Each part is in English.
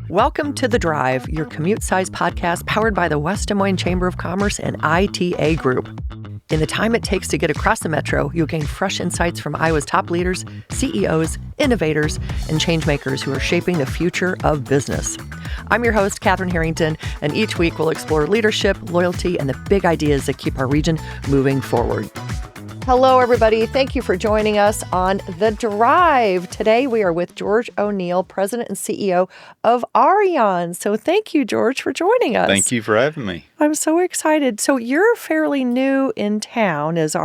Welcome to The Drive, your commute-sized podcast powered by the West Des Moines Chamber of Commerce and ITA Group. In the time it takes to get across the metro, you'll gain fresh insights from Iowa's top leaders, CEOs, innovators, and changemakers who are shaping the future of business. I'm your host, Katherine Harrington, and each week we'll explore leadership, loyalty, and the big ideas that keep our region moving forward. Hello, everybody. Thank you for joining us on The Drive. Today, we are with George O'Neill, President and CEO of Aureon. So thank you, George, for joining us. Thank you for having me. I'm so excited. So you're fairly new in town as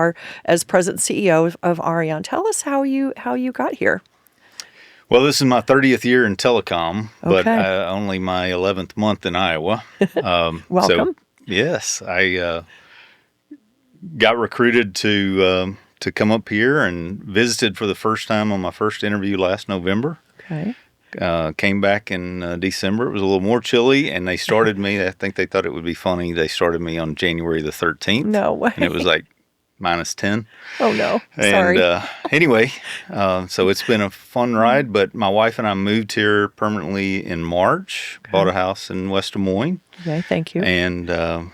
President and CEO of Aureon. Tell us how you got here. Well, this is my 30th year in telecom, but Okay. only my 11th month in Iowa. Welcome. So, yes, I got recruited to come up here and visited for the first time on my first interview last November. Okay. Came back in December. It was a little more chilly, and they started me. I think they thought it would be funny. They started me on January the 13th. No way. And it was like minus 10. Oh, no. Sorry. And anyway, so it's been a fun ride, but my wife and I moved here permanently in March, bought a house in West Des Moines. Okay, thank you. And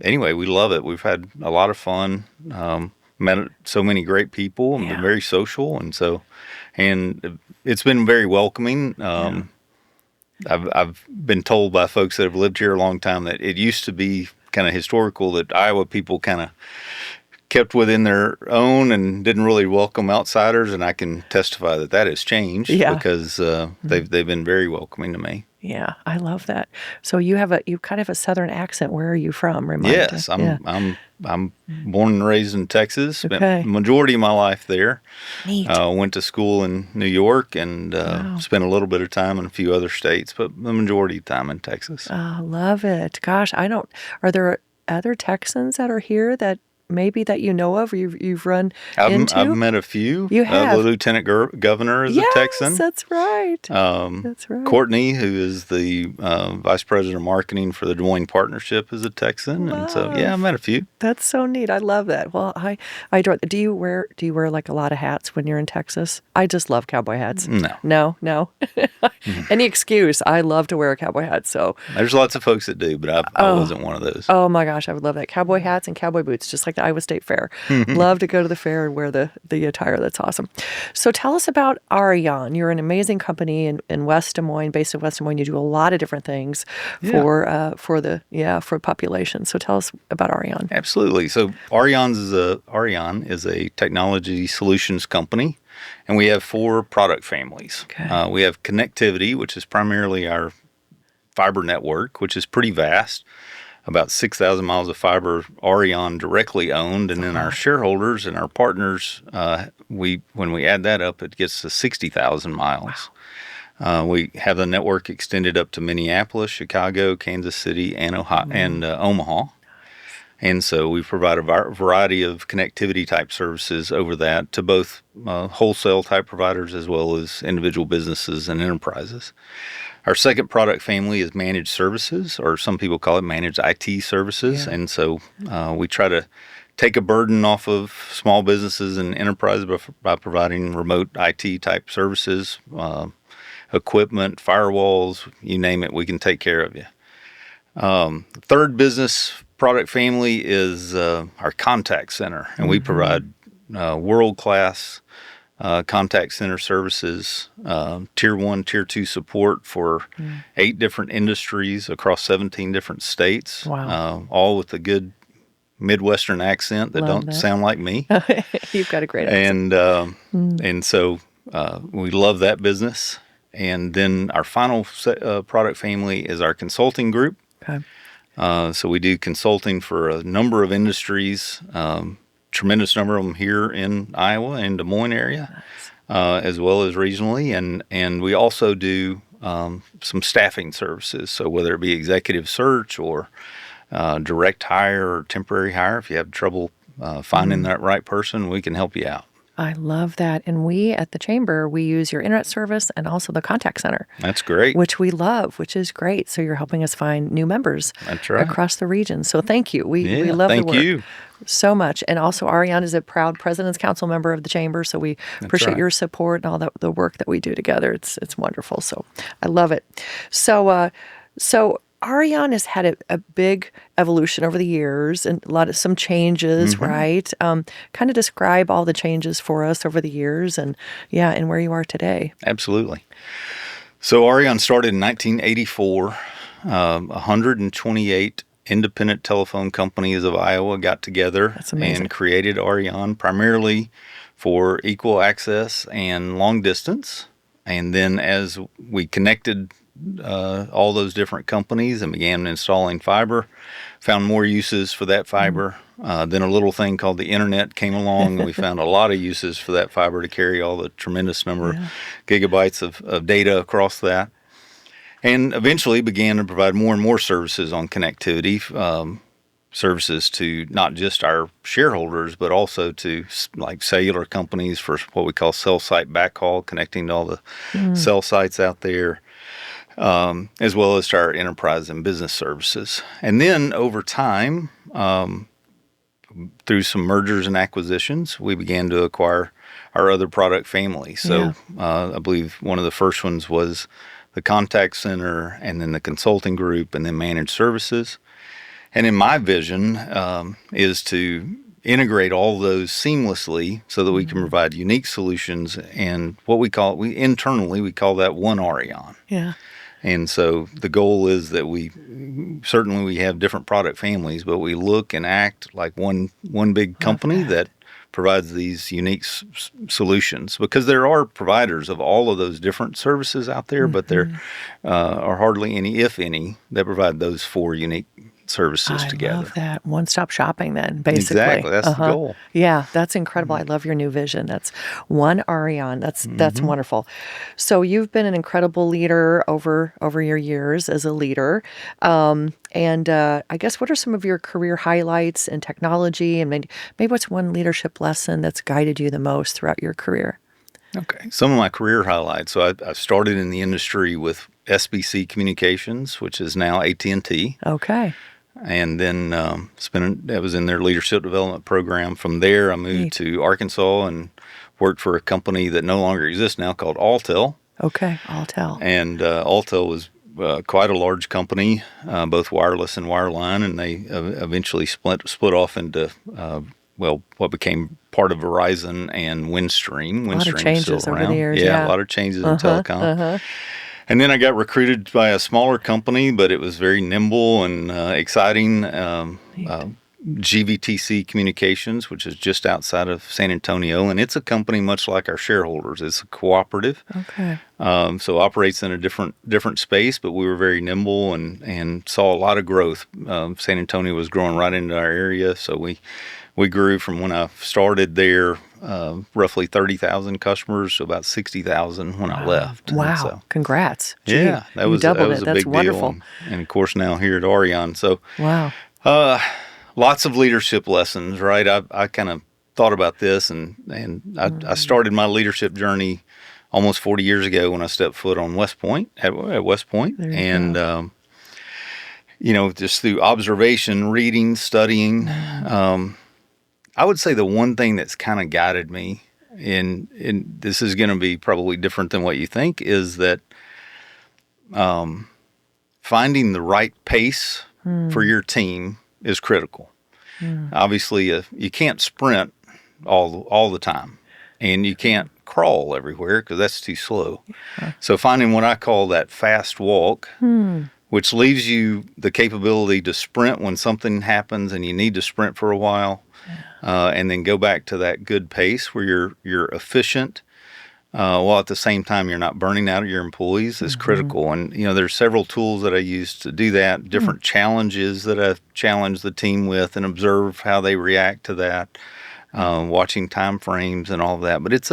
anyway, we love it. We've had a lot of fun, met so many great people and been very social. And it's been very welcoming. I've been told by folks that have lived here a long time that it used to be kind of historical that Iowa people kind of kept within their own and didn't really welcome outsiders, and I can testify that has changed because they've been very welcoming to me. Yeah, I love that. So you kind of have a southern accent. Where are you from? Yes, I'm born and raised in Texas. Spent Okay. the majority of my life there. Neat. Went to school in New York and spent a little bit of time in a few other states, but the majority of time in Texas. Oh, love it. Gosh, are there other Texans that are here that maybe that you know of, you've run into? I've met a few. You have? The Lieutenant Governor is a Texan. Yes, that's right. That's right. Courtney, who is the Vice President of Marketing for the Des Moines Partnership, is a Texan. And so, I met a few. That's so neat. I love that. Well, I adore. Do you wear like a lot of hats when you're in Texas? I just love cowboy hats. No. Any excuse. I love to wear a cowboy hat. So there's lots of folks that do, but I wasn't one of those. Oh my gosh, I would love that. Cowboy hats and cowboy boots, just like the Iowa State Fair. Love to go to the fair and wear the attire. That's awesome. So tell us about Aureon. You're an amazing company in West Des Moines, based in West Des Moines. You do a lot of different things for population. So tell us about Aureon. Absolutely. So Aureon is a technology solutions company, and we have 4 product families. Okay. We have connectivity, which is primarily our fiber network, which is pretty vast. About 6,000 miles of fiber Aureon directly owned, and then our shareholders and our partners, when we add that up, it gets to 60,000 miles. Wow. We have the network extended up to Minneapolis, Chicago, Kansas City, and Omaha. And so we provide a variety of connectivity type services over that to both wholesale type providers as well as individual businesses and enterprises. Our second product family is managed services, or some people call it managed IT services. Yeah. And so we try to take a burden off of small businesses and enterprises by providing remote IT type services, equipment, firewalls, you name it, we can take care of you. Third business product family is our contact center, and we provide world-class contact center services, tier 1, tier 2 support for 8 different industries across 17 different states. Wow. All with a good Midwestern accent that don't sound like me. You've got a great accent. And so we love that business. And then our final product family is our consulting group. Okay. So we do consulting for a number of industries, tremendous number of them here in Iowa and Des Moines area, as well as regionally. And we also do some staffing services. So whether it be executive search or direct hire or temporary hire, if you have trouble finding that right person, we can help you out. I love that. And we at the Chamber, we use your internet service and also the contact center, That's great. which we love, which is great. So you're helping us find new members That's right. across the region. So thank you. We Yeah, love the thank work you. so much. And also Aureon is a proud President's Council member of the Chamber. So we appreciate right. your support and all the work that we do together. It's wonderful. So I love it. So Aureon has had a big evolution over the years and some changes, right? Kind of describe all the changes for us over the years and where you are today. Absolutely. So Aureon started in 1984. 128 independent telephone companies of Iowa got together That's amazing. and created Aureon primarily for equal access and long distance. And then as we connected all those different companies and began installing fiber, found more uses for that fiber. Then a little thing called the internet came along, and we found a lot of uses for that fiber to carry all the tremendous number of gigabytes of data across that. And eventually began to provide more and more services on connectivity, services to not just our shareholders, but also to like cellular companies for what we call cell site backhaul, connecting to all the cell sites out there. As well as to our enterprise and business services. And then over time, through some mergers and acquisitions, we began to acquire our other product families. So I believe one of the first ones was the contact center, and then the consulting group, and then managed services. And in my vision is to integrate all those seamlessly so that we can provide unique solutions, and what we internally call that one Aureon. Yeah. And so the goal is that we have different product families, but we look and act like one big company that provides these unique solutions, because there are providers of all of those different services out there, but there are hardly any, if any, that provide those four unique services together. I love that. One-stop shopping then, basically. Exactly. That's the goal. Yeah, that's incredible. I love your new vision. That's one Aureon. That's wonderful. So you've been an incredible leader over your years as a leader. And I guess what are some of your career highlights in technology, and maybe what's one leadership lesson that's guided you the most throughout your career? Okay. Some of my career highlights. So I started in the industry with SBC Communications, which is now AT&T. Okay. And then I was in their leadership development program. From there, I moved to Arkansas and worked for a company that no longer exists now called Alltel. Okay, Alltel. And Alltel was quite a large company, both wireless and wireline, and they eventually split off into what became part of Verizon and Windstream. A lot of changes over the years. Yeah, a lot of changes in telecom. And then I got recruited by a smaller company, but it was very nimble and exciting. GVTC Communications, which is just outside of San Antonio, and it's a company much like our shareholders. It's a cooperative. Okay. So operates in a different space, but we were very nimble and saw a lot of growth. San Antonio was growing right into our area, so we grew from when I started there, roughly 30,000 customers to about 60,000 when I left. Wow. So, Congrats. Gee, yeah, that was doubled a That's big wonderful. deal. And of course now here at Aureon. So wow. Lots of leadership lessons, right? I kind of thought about this, and I started my leadership journey almost 40 years ago when I stepped foot on West Point, at West Point. And just through observation, reading, studying, I would say the one thing that's kind of guided me, and this is going to be probably different than what you think, is that finding the right pace for your team is critical. Obviously, you can't sprint all the time, and you can't crawl everywhere because that's too slow. So finding what I call that fast walk, which leaves you the capability to sprint when something happens and you need to sprint for a while, and then go back to that good pace where you're efficient, while at the same time you're not burning out your employees, is critical. And there's several tools that I use to do that, different challenges that I've challenged the team with, and observe how they react to that, watching time frames and all of that. But it's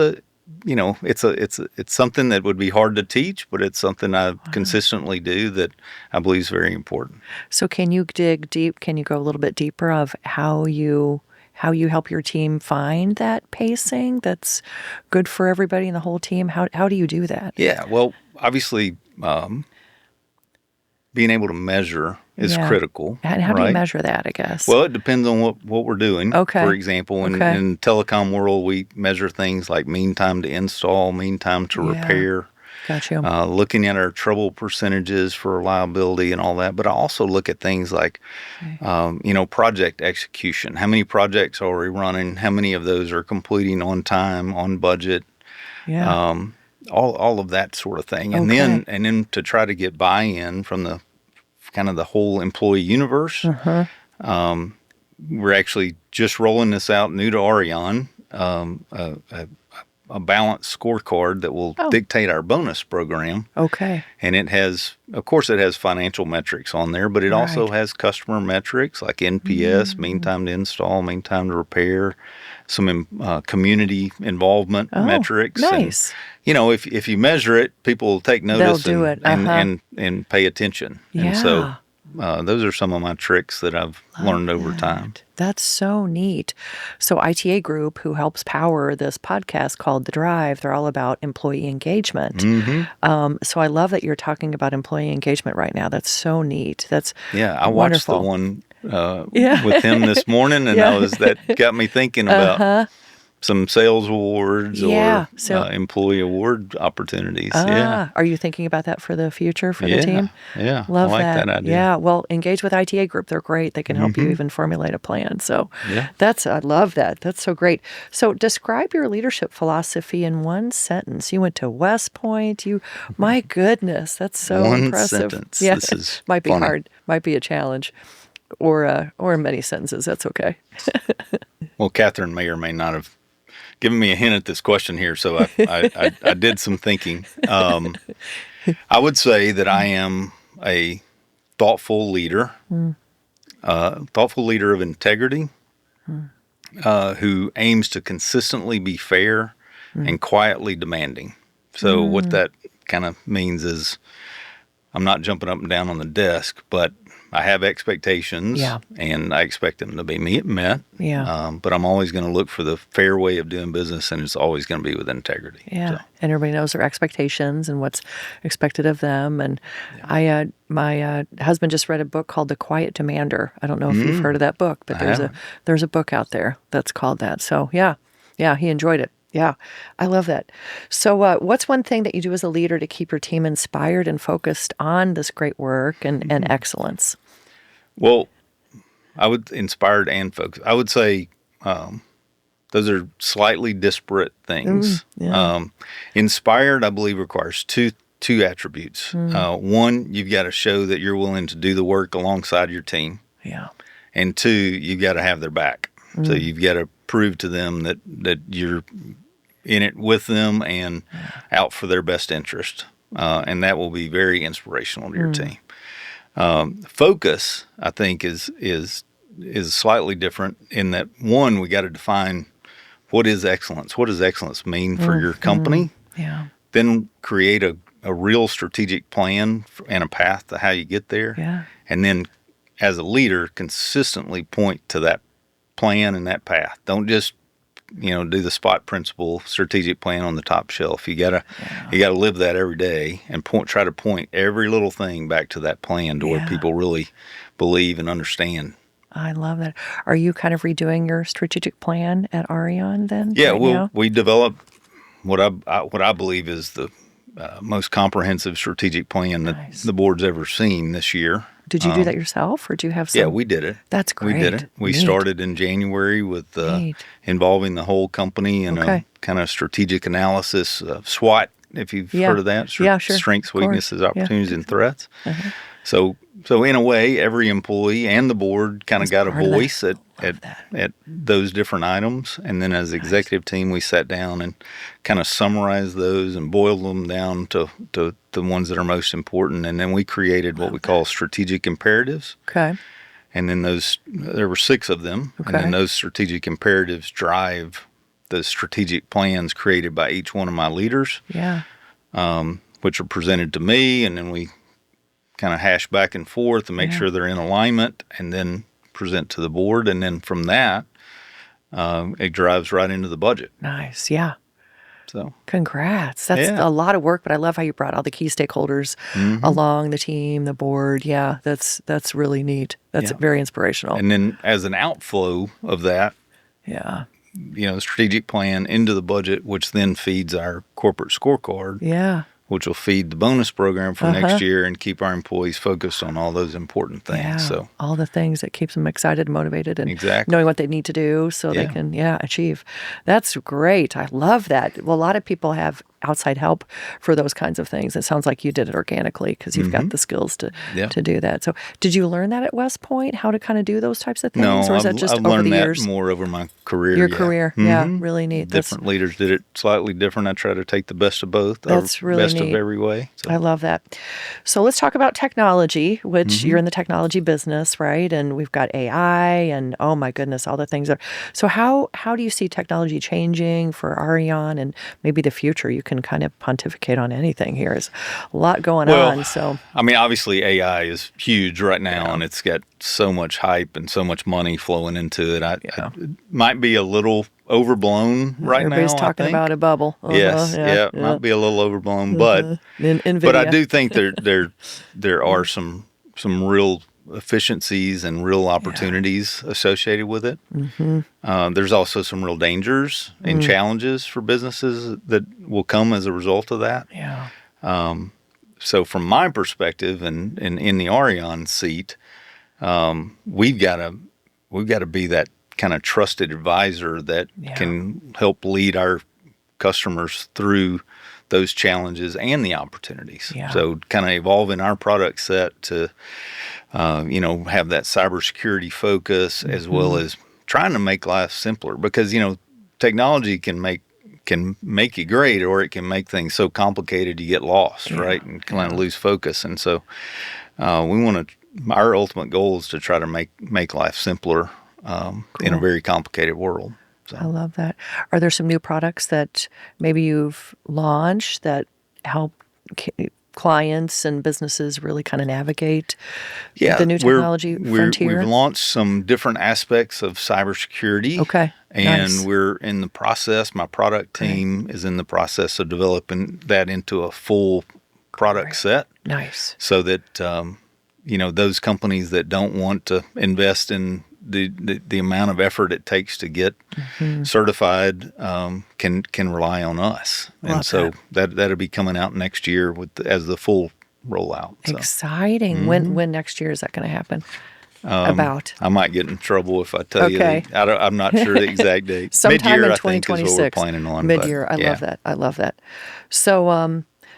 something that would be hard to teach, but it's something I consistently do that I believe is very important. So can you dig deep? Can you go a little bit deeper of how you how you help your team find that pacing that's good for everybody in the whole team? How do you do that? Yeah, well, obviously, being able to measure is Yeah. critical, And how do you right? measure that, I guess? Well, it depends on what we're doing. Okay. For example, Okay. in telecom world, we measure things like mean time to install, mean time to repair, Got you. looking at our trouble percentages for reliability and all that. But I also look at things like, project execution. How many projects are we running? How many of those are completing on time, on budget? Yeah. All of that sort of thing. And Okay. then to try to get buy-in from the kind of the whole employee universe. Uh-huh. We're actually just rolling this out new to Aureon, a balanced scorecard that will dictate our bonus program. Okay. And it has, of course, it has financial metrics on there, but it also has customer metrics like NPS, mean time to install, mean time to repair, some community involvement metrics. Nice. And, if you measure it, people will take notice They'll do it. and pay attention. Yeah. And so those are some of my tricks that I've learned over time. That's so neat. So ITA Group, who helps power this podcast called The Drive, they're all about employee engagement. Mm-hmm. So I love that you're talking about employee engagement right now. That's so neat. That's I wonderful. watched the one with him this morning, and that got me thinking about some sales awards or employee award opportunities. Are you thinking about that for the future for the team? Yeah. Love I like that idea. Yeah. Well, engage with ITA Group. They're great. They can help you even formulate a plan. So I love that. That's so great. So describe your leadership philosophy in one sentence. You went to West Point. My goodness, that's so one impressive. Sentence. Yeah. This is might be funny. hard. Might be a challenge. Or many sentences. That's okay. Well, Catherine may or may not have given me a hint at this question here, so I did some thinking. I would say that I am a thoughtful leader, of integrity, who aims to consistently be fair and quietly demanding. So what that kind of means is I'm not jumping up and down on the desk, but I have expectations, and I expect them to be met. But I'm always going to look for the fair way of doing business, and it's always going to be with integrity. Yeah, so. And everybody knows their expectations and what's expected of them. And my husband just read a book called The Quiet Demander. I don't know if you've heard of that book, but there's a book out there that's called that. So yeah, he enjoyed it. Yeah, I love that. So what's one thing that you do as a leader to keep your team inspired and focused on this great work and excellence? Well, I would inspired and focused. I would say those are slightly disparate things. Inspired, I believe, requires two attributes. One, you've got to show that you're willing to do the work alongside your team. Yeah. And two, you've got to have their back. So you've got to prove to them that you're in it with them and out for their best interest. And that will be very inspirational to your team. Focus, I think, is slightly different in that, one, we got to define what is excellence. What does excellence mean for your company? Yeah. Then create a real strategic plan and a path to how you get there. Yeah. And then, as a leader, consistently point to that plan and that path. Don't just do the spot principle strategic plan on the top shelf. You gotta live that every day and try to point every little thing back to that plan to where people really believe and understand. I love that. Are you kind of redoing your strategic plan at Aureon then? Yeah, we developed what I believe is the most comprehensive strategic plan that the board's ever seen this year. Did you do that yourself, or do you have some? Yeah, we did it. That's great. We did it. We started in January with involving the whole company in a kind of strategic analysis, SWOT, if you've heard of that. Sure. Strengths, weaknesses, opportunities, and threats. So in a way, every employee and the board kind of got a voice at those different items. And then as executive team, we sat down and kind of summarized those and boiled them down to the ones that are most important. And then we created what we call strategic imperatives. Okay. And then there were 6 of them. Okay. And then those strategic imperatives drive the strategic plans created by each one of my leaders. Yeah. Which are presented to me, and then we kind of hash back and forth and make sure they're in alignment, and then present to the board. And then from that, it drives right into the budget. Nice. Yeah. So, Congrats. That's yeah. a lot of work, but I love how you brought all the key stakeholders along, the team, the board. Yeah, that's really neat. That's Yeah. very inspirational. And then as an outflow of that, Yeah. the strategic plan into the budget, which then feeds our corporate scorecard, Yeah. which will feed the bonus program for next year and keep our employees focused on all those important things. Yeah. So all the things that keeps them excited and motivated and Exactly. knowing what they need to do so they can, achieve. That's great. I love that. Well, a lot of people have outside help for those kinds of things. It sounds like you did it organically because you've got the skills to do that. So did you learn that at West Point, how to kind of do those types of things? No, or is that just I've over learned the that years? more over my career. Your career. Yeah, really neat. Different leaders did it slightly different. I try to take the best of both. That's really best neat. of every way. So. I love that. So let's talk about technology, which you're in the technology business, right? And we've got AI and, oh my goodness, all the things. So how do you see technology changing for Aureon and maybe the future? You can kind of pontificate on anything here. There's a lot going on. So I mean, obviously AI is huge right now, and it's got so much hype and so much money flowing into it. It might be a little overblown right now. Everybody's talking about a bubble. Yes, might be a little overblown, but I do think there are some real efficiencies and real opportunities associated with it. There's also some real dangers and challenges for businesses that will come as a result of that. Yeah. So from my perspective and in the Aureon seat, we've got to be that kind of trusted advisor that can help lead our customers through those challenges and the opportunities. Yeah. So kind of evolving our product set to, have that cybersecurity focus as well as trying to make life simpler because, technology can make you great, or it can make things so complicated you get lost, right? And kind of lose focus. And so our ultimate goal is to try to make life simpler in a very complicated world. So. I love that. Are there some new products that maybe you've launched that help clients and businesses really kind of navigate the new technology frontier? We've launched some different aspects of cybersecurity. Okay. And we're in the process, my product team is in the process of developing that into a full product set. Nice. So that, those companies that don't want to invest in the amount of effort it takes to get certified can rely on us. And so that'll be coming out next year as the full rollout. So. Exciting. When next year is that going to happen? I might get in trouble if I tell you. I'm not sure the exact date. Sometime Mid-year, in I think, 2026. is what we're planning on. Mid-year. I love that.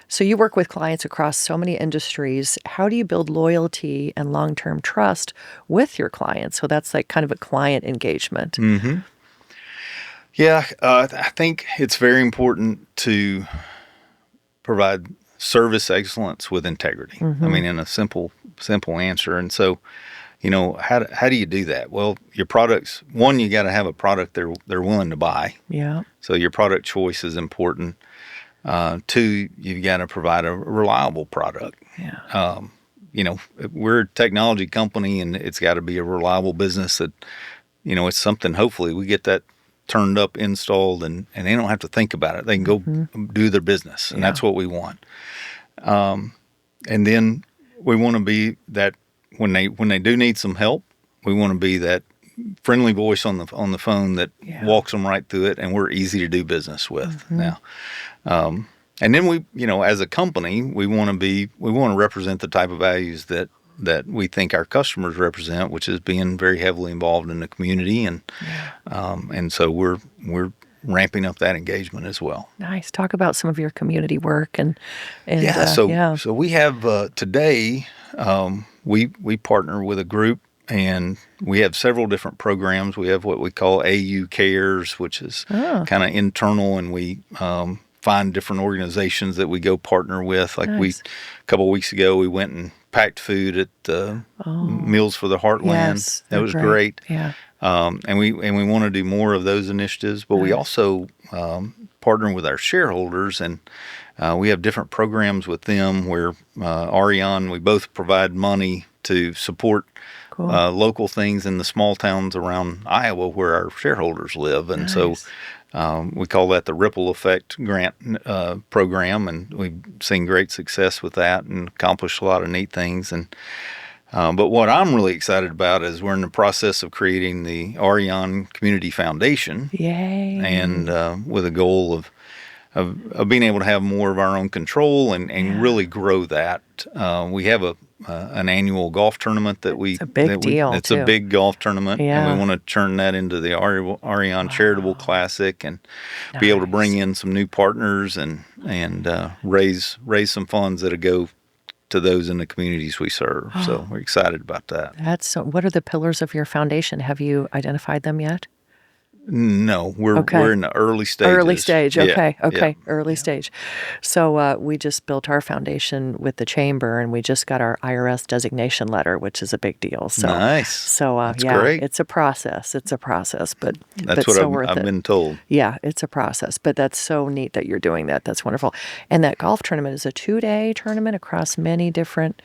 So you work with clients across so many industries. How do you build loyalty and long-term trust with your clients? So that's like kind of a client engagement. Yeah, I think it's very important to provide service excellence with integrity. I mean, in a simple answer. And so, how do you do that? Well, your products, one, you got to have a product they're willing to buy. Yeah. So your product choice is important. Two, you've got to provide a reliable product. Yeah. We're a technology company, and it's got to be a reliable business that, it's something, hopefully we get that turned up, installed, and they don't have to think about it. They can go do their business, and that's what we want. And then we want to be that when they do need some help, we want to be that friendly voice on the phone that walks them right through it, and we're easy to do business with now. And then we, as a company, we want to represent the type of values that we think our customers represent, which is being very heavily involved in the community, and so we're ramping up that engagement as well. Nice. Talk about some of your community work and So we have today we partner with a group. And we have several different programs. We have what we call AU Cares, which is kind of internal, and we find different organizations that we go partner with. Like a couple of weeks ago, we went and packed food at Meals for the Heartland. Yes, that was great. Yeah. And we want to do more of those initiatives, but we also partner with our shareholders, and we have different programs with them where Aureon, we both provide money to support Cool. local things in the small towns around Iowa where our shareholders live. And so we call that the Ripple Effect Grant program, and we've seen great success with that and accomplished a lot of neat things. And but what I'm really excited about is we're in the process of creating the Aureon Community Foundation. Yay. And with a goal of being able to have more of our own control and really grow that. We have an annual golf tournament that it's a big deal. It's a big golf tournament, and we want to turn that into the Aureon Charitable Classic and be able to bring in some new partners and raise some funds that'll go to those in the communities we serve. So we're excited about that. What are the pillars of your foundation? Have you identified them yet? No, we're in the early stages. Early stage, okay, Yeah. early stage. So we just built our foundation with the chamber, and we just got our IRS designation letter, which is a big deal. So nice. So that's great. it's a process. but that's what worth I've been told. Yeah, it's a process, but that's so neat that you're doing that. That's wonderful. And that golf tournament is a 2-day tournament across many different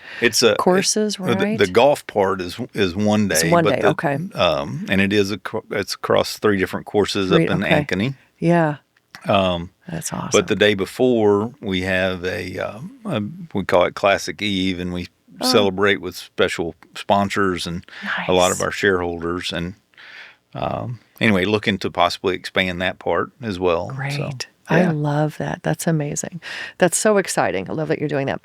courses, right? The golf part is 1 day. It's 1 day, okay. And it's across 3 different courses up in Ankeny. Yeah. That's awesome. But the day before, we have we call it Classic Eve, and we celebrate with special sponsors and a lot of our shareholders. And anyway, looking to possibly expand that part as well. Great. So, I love that. That's amazing. That's so exciting. I love that you're doing that.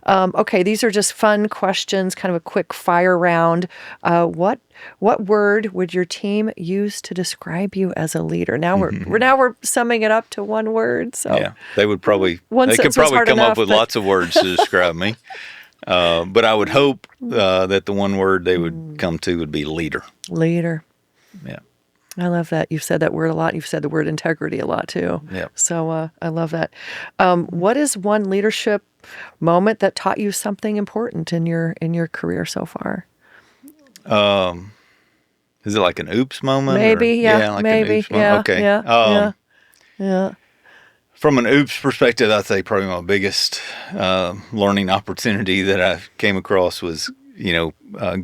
Okay, these are just fun questions, kind of a quick fire round. What word would your team use to describe you as a leader? Now we're summing it up to one word. So yeah, they would probably could probably come up with lots of words to describe me. But I would hope that the one word they would come to would be leader. Leader. Yeah. I love that. You've said that word a lot. You've said the word integrity a lot too. Yeah. So I love that. What is one leadership moment that taught you something important in your career so far? Is it like an oops moment? Maybe, Like maybe, an oops moment? Okay. Yeah. From an oops perspective, I'd say probably my biggest learning opportunity that I came across was,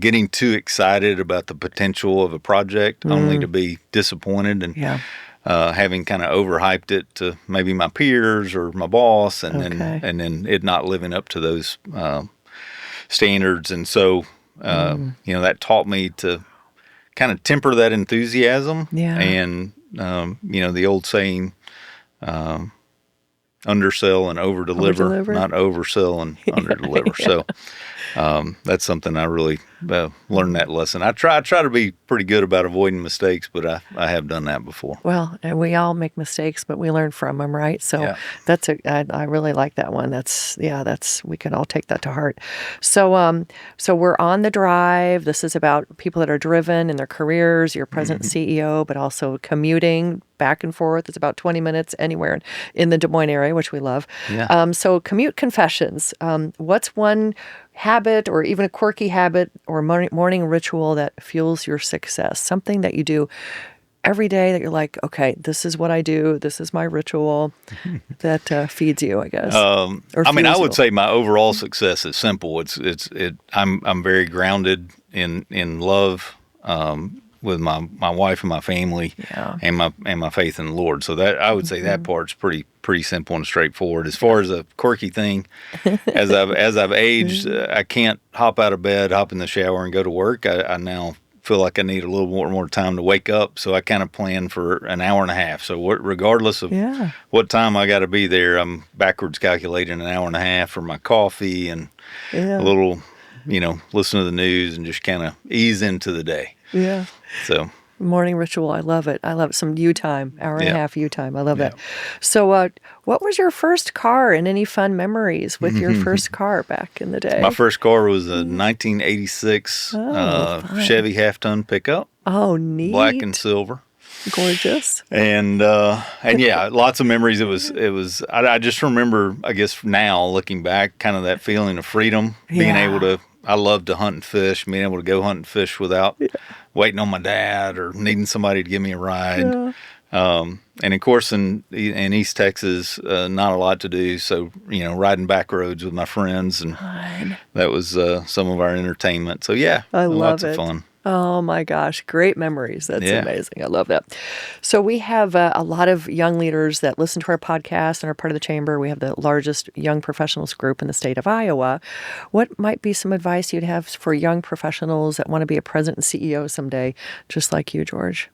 getting too excited about the potential of a project only to be disappointed and having kind of overhyped it to maybe my peers or my boss, and then it not living up to those standards. And so, that taught me to kind of temper that enthusiasm. Yeah. And, the old saying, undersell and overdeliver, not oversell and underdeliver. So that's something I really learned that lesson. I try to be pretty good about avoiding mistakes, but I have done that before. Well, and we all make mistakes, but we learn from them, right? So I really like that one. We can all take that to heart. So we're on the drive. This is about people that are driven in their careers. You're president and CEO, but also commuting back and forth. It's about 20 minutes anywhere in the Des Moines area, which we love. Yeah. So commute confessions. What's one habit or even a quirky habit or morning ritual that fuels your success? Something that you do every day that you're like, okay, this is what I do. This is my ritual that feeds you, I guess. I would say my overall success is simple. I'm very grounded in love, with my wife and my family, and my faith in the Lord. So that I would say that part's pretty simple and straightforward. As far as a quirky thing, as I've aged, I can't hop out of bed, hop in the shower, and go to work. I now feel like I need a little more time to wake up. So I kind of plan for an hour and a half. So regardless of what time I got to be there, I'm backwards calculating an hour and a half for my coffee and a little, listen to the news and just kind of ease into the day. Yeah. So morning ritual. I love it. Some you time, hour and a half you time. I love that. So what was your first car and any fun memories with your first car back in the day? My first car was a 1986 Chevy half-ton pickup. Oh, neat. Black and silver. Gorgeous. And lots of memories. It was I just remember, I guess now looking back, kind of that feeling of freedom, being able to, I love to hunt and fish, being able to go hunt and fish without waiting on my dad or needing somebody to give me a ride. And of course, in East Texas, not a lot to do. So, riding back roads with my friends, and Fun. that was some of our entertainment. So, yeah, I lots love of it. fun. Oh my gosh, great memories. That's Yeah. amazing. I love that. So we have a lot of young leaders that listen to our podcast and are part of the chamber. We have the largest young professionals group in the state of Iowa. What might be some advice you'd have for young professionals that want to be a president and CEO someday, just like you, George?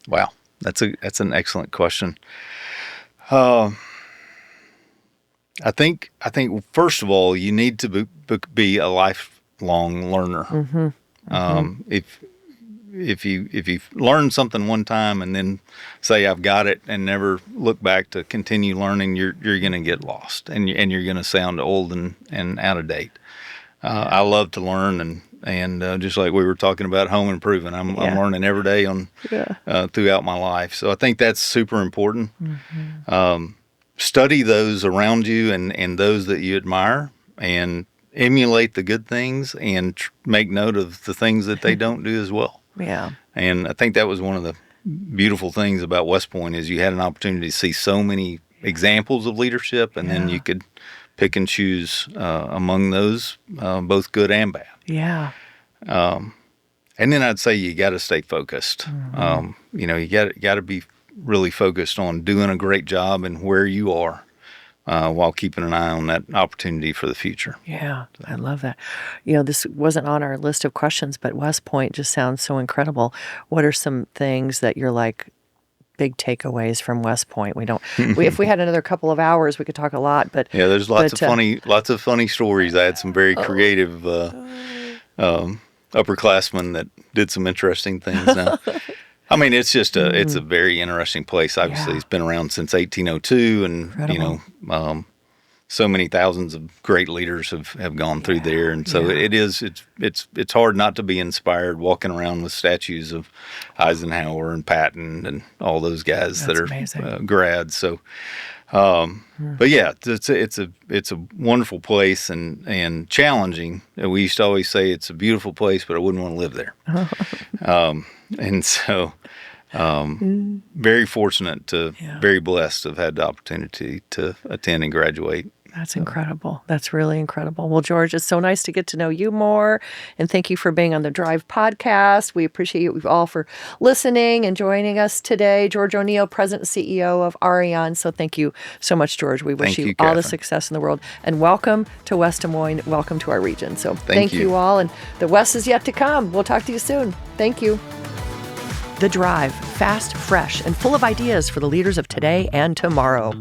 Wow, that's an excellent question. I think first of all, you need to be a lifelong learner. If you learn something one time and then say I've got it and never look back to continue learning, you're going to get lost, and you're going to sound old and out of date. I love to learn, and just like we were talking about home improvement, I'm learning every day throughout my life. So I think that's super important. Study those around you and those that you admire, and emulate the good things, and make note of the things that they don't do as well. Yeah. And I think that was one of the beautiful things about West Point is you had an opportunity to see so many examples of leadership, and then you could pick and choose among those, both good and bad. Yeah. And then I'd say you got to stay focused. You got to be really focused on doing a great job and where you are, while keeping an eye on that opportunity for the future. Yeah, I love that. This wasn't on our list of questions, but West Point just sounds so incredible. What are some things that you're like big takeaways from West Point? If we had another couple of hours, we could talk a lot. But yeah, there's lots of funny stories. I had some very creative upperclassmen that did some interesting things. Now, I mean, it's just it's a very interesting place. Obviously, it's been around since 1802, and Incredible. So many thousands of great leaders have gone through there, and so it's hard not to be inspired walking around with statues of Eisenhower and Patton and all those guys that are grads. So, but yeah, it's a wonderful place and challenging. We used to always say it's a beautiful place, but I wouldn't want to live there. And so, very fortunate very blessed to have had the opportunity to attend and graduate. That's incredible. That's really incredible. Well, George, it's so nice to get to know you more. And thank you for being on the Drive podcast. We appreciate you all for listening and joining us today. George O'Neill, President and CEO of Aureon. So thank you so much, George. We wish you all the success in the world. And welcome to West Des Moines. Welcome to our region. So thank you all. And the West is yet to come. We'll talk to you soon. Thank you. The Drive, fast, fresh, and full of ideas for the leaders of today and tomorrow.